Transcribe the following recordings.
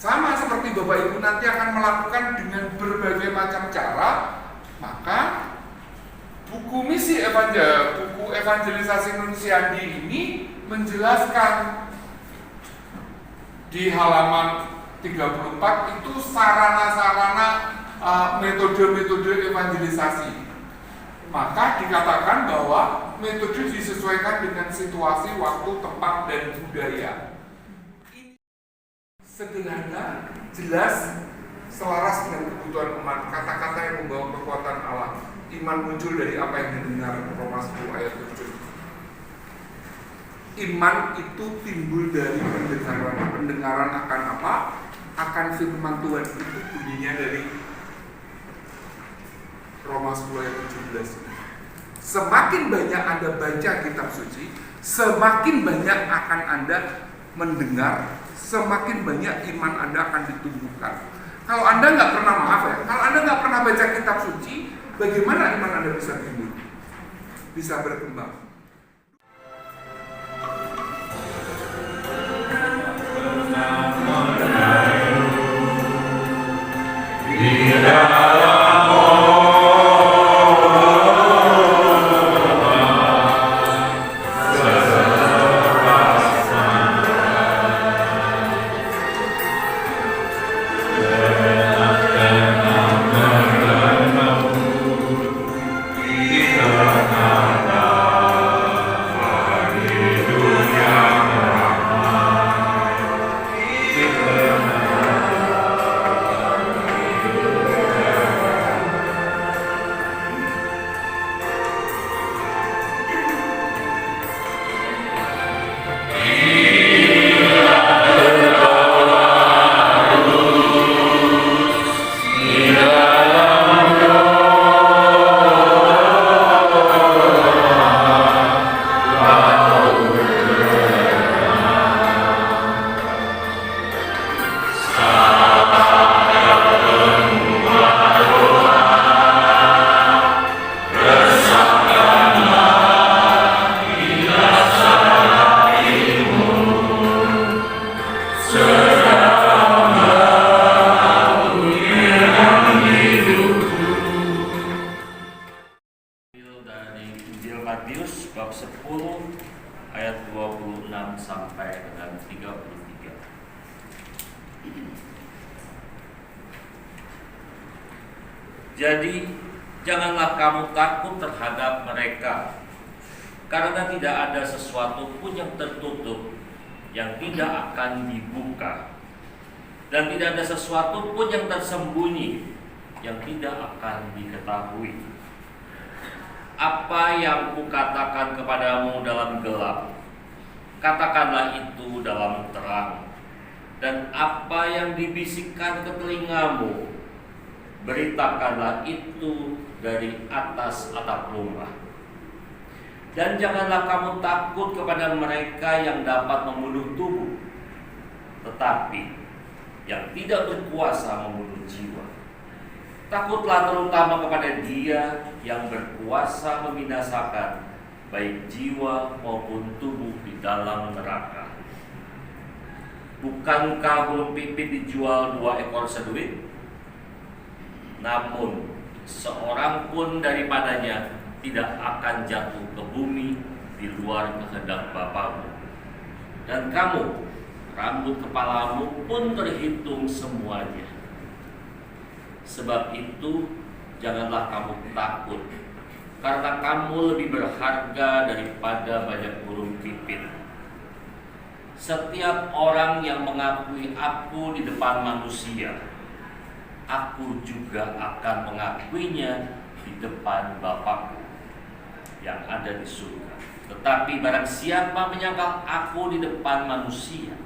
Sama seperti Bapak Ibu nanti akan melakukan dengan berbagai macam cara, maka buku evangelisasi Nunsiandi ini menjelaskan di halaman 34 itu sarana-sarana metode-metode evangelisasi. Maka dikatakan bahwa metode disesuaikan dengan situasi, waktu, tempat, dan budaya. Sederhana, jelas, selaras dengan kebutuhan umat. Kata-kata yang membawa kekuatan Allah. Iman muncul dari apa yang didengar, Roma 10 ayat 7. Iman itu timbul dari pendengaran. Pendengaran akan apa? Akan firman Tuhan. Itu bunyinya dari Roma 10 ayat 17. Semakin banyak Anda baca kitab suci, semakin banyak akan Anda mendengar, semakin banyak iman Anda akan ditumbuhkan. Kalau Anda nggak pernah, kalau Anda nggak pernah baca kitab suci, bagaimana iman Anda bisa tumbuh, bisa berkembang? Matius bab 10 ayat 26 sampai dengan 33. Jadi janganlah kamu takut terhadap mereka, karena tidak ada sesuatu pun yang tertutup yang tidak akan dibuka, dan tidak ada sesuatu pun yang tersembunyi yang tidak akan diketahui. Apa yang kukatakan kepadamu dalam gelap, katakanlah itu dalam terang. Dan apa yang dibisikkan ke telingamu, beritakanlah itu dari atas atap rumah. Dan janganlah kamu takut kepada mereka yang dapat membunuh tubuh, tetapi yang tidak berkuasa membunuh jiwa. Takutlah terutama kepada Dia yang berkuasa membinasakan baik jiwa maupun tubuh di dalam neraka. Bukankah burung pipit dijual 2 ekor seduit? Namun seorang pun daripadanya tidak akan jatuh ke bumi di luar kehendak Bapamu. Dan kamu, rambut kepalamu pun terhitung semuanya. Sebab itu janganlah kamu takut, karena kamu lebih berharga daripada banyak burung pipit. Setiap orang yang mengakui aku di depan manusia, aku juga akan mengakuinya di depan Bapakku yang ada di surga. Tetapi barang siapa menyangkal aku di depan manusia,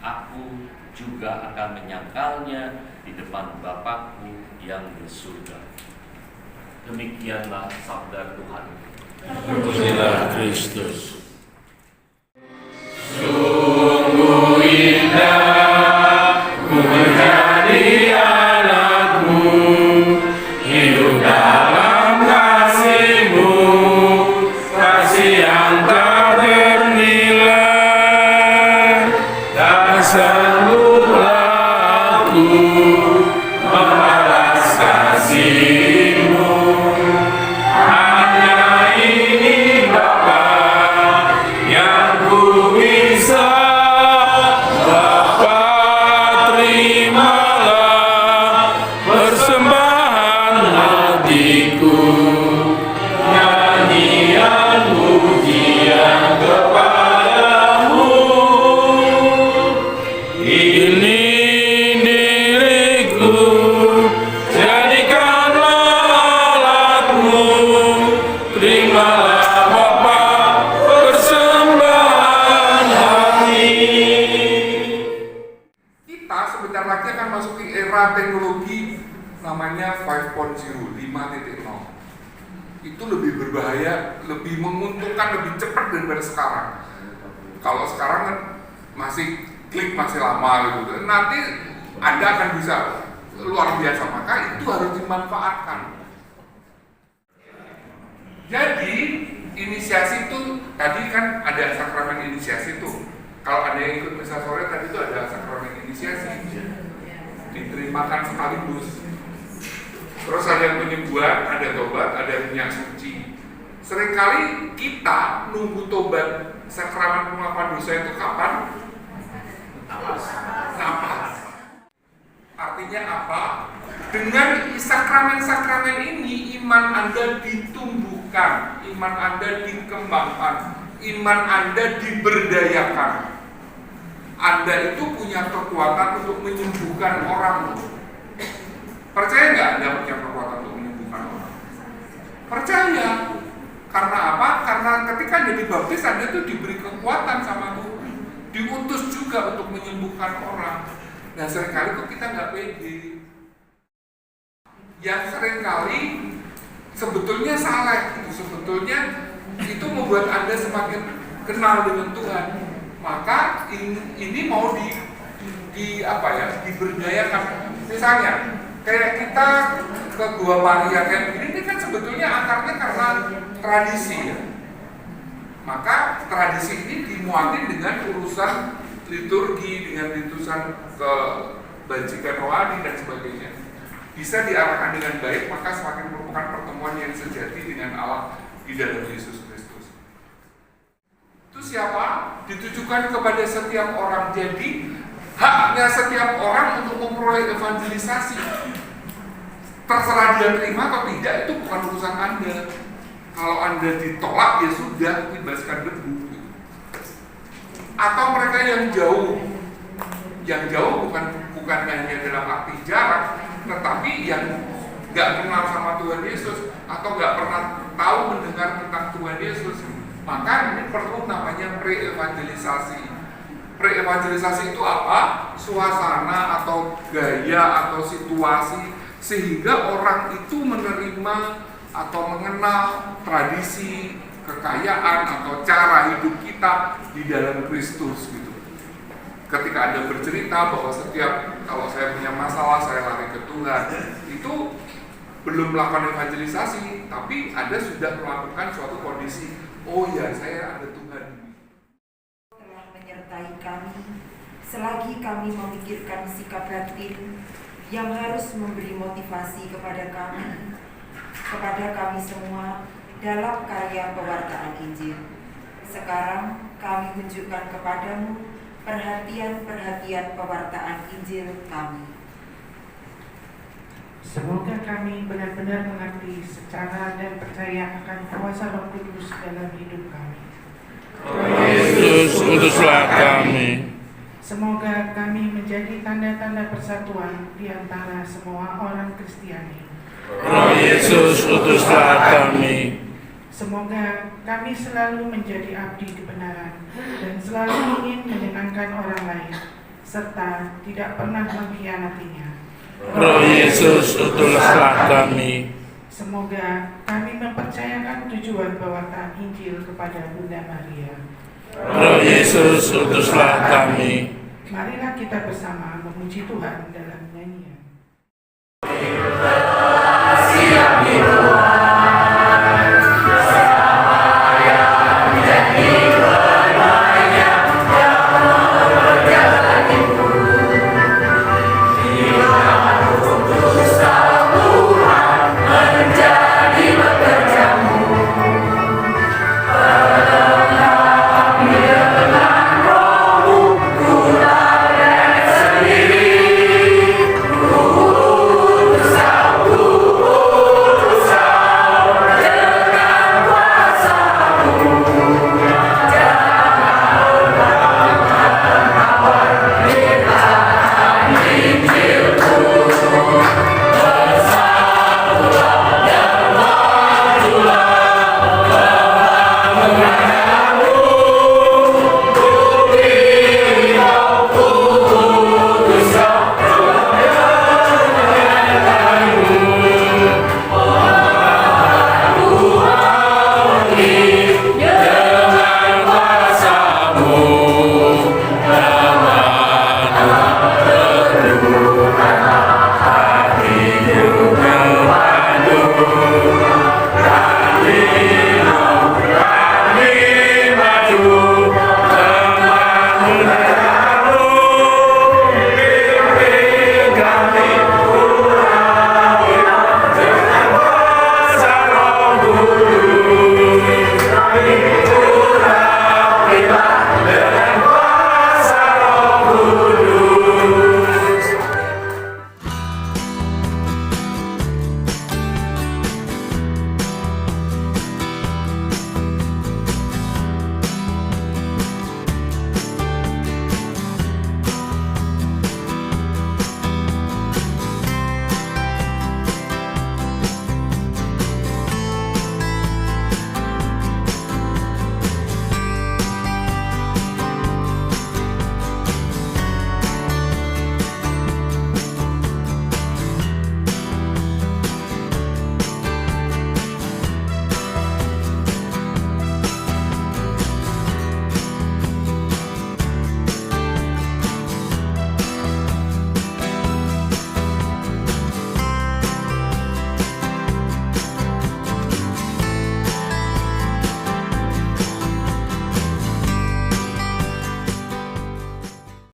aku juga akan menyangkalnya di depan Bapakku yang di surga. Demikianlah sabda Tuhan. Terpujilah Kristus. Sungguh indah ku menjadi anakmu, hidup dalam kasih-Mu, kasih yang tak ternilai. Tak sangguplah aku membalas kasih-Mu. Hanya ini Bapa yang ku bisa. Bapa, terimalah persembahan hatiku, nyanyian pujian kepadamu. Ini diriku, jadikanlah alatmu. Terimalah Bapa persembahan hati. Kita sebentar lagi akan masuki era teknologi namanya 5.0, 5.0. Itu lebih berbahaya, lebih menguntungkan, lebih cepat daripada sekarang. Kalau sekarang kan masih klik masih lama gitu. Nanti Anda akan bisa luar biasa, maka itu harus dimanfaatkan. Jadi inisiasi itu tadi kan ada sakramen inisiasi itu. Kalau ada yang ikut misa sore tadi itu ada sakramen inisiasi, diterimakan sekaligus. Terus ada yang penyembuhan, ada tobat, ada minyak suci. Seringkali kita nunggu tobat sakramen pengakuan dosa itu kapan? Napas. Artinya apa? Dengan sakramen-sakramen ini iman Anda ditumbuhkan, iman Anda dikembangkan, iman Anda diberdayakan. Anda itu punya kekuatan untuk menyembuhkan orang. Percaya nggak Anda punya kekuatan untuk menyembuhkan orang? Percaya. Karena apa? Karena ketika Anda dibaptis, Anda itu diberi kekuatan sama Tuhan, diutus juga untuk menyembuhkan orang. Nah seringkali kok kita nggak pede. Yang seringkali sebetulnya salah, sebetulnya itu membuat Anda semakin kenal dengan Tuhan. Maka ini mau diberdayakan. Misalnya kayak kita ke Gua Maria kayak begini, ini kan sebetulnya akarnya karena tradisi ya. Maka tradisi ini dimuatin dengan urusan liturgi, dengan urusan kebajikan rohani dan sebagainya. Bisa diarahkan dengan baik, maka semakin merupakan pertemuan yang sejati dengan Allah di dalam Yesus Kristus. Itu siapa? Ditujukan kepada setiap orang. Jadi haknya setiap orang untuk memperoleh evangelisasi. Terserah dia terima atau tidak, itu bukan urusan Anda. Kalau Anda ditolak ya sudah, bebaskan debu. Atau mereka yang jauh bukan hanya dalam arti jarak, tetapi yang nggak kenal sama Tuhan Yesus atau nggak pernah tahu mendengar tentang Tuhan Yesus, maka ini perlu namanya pre-evangelisasi. Pre-evangelisasi itu apa? Suasana atau gaya atau situasi sehingga orang itu menerima atau mengenal tradisi, kekayaan atau cara hidup kita di dalam Kristus gitu. Ketika Anda bercerita bahwa kalau saya punya masalah saya lari ke Tuhan, itu belum melakukan evangelisasi, tapi Anda sudah melakukan suatu kondisi, oh ya saya ada Tuhan. Telah menyertai kami selagi kami memikirkan sikap batin yang harus memberi motivasi kepada kami semua dalam karya pewartaan Injil. Sekarang kami tunjukkan kepadamu perhatian-perhatian pewartaan Injil kami. Semoga kami benar-benar mengerti secara dan percaya akan kuasa Roh Kudus dalam hidup kami. Yesus, utuslah kami. Semoga kami menjadi tanda-tanda persatuan di antara semua orang Kristiani. Roh Yesus, utuslah kami. Semoga kami selalu menjadi abdi kebenaran dan selalu ingin menyenangkan orang lain, serta tidak pernah mengkhianatinya. Roh Yesus, utuslah kami. Semoga kami mempercayakan tujuan pewartaan Injil kepada Bunda Maria. Roh Yesus, utuslah kami. Marilah kita bersama memuji Tuhan dalam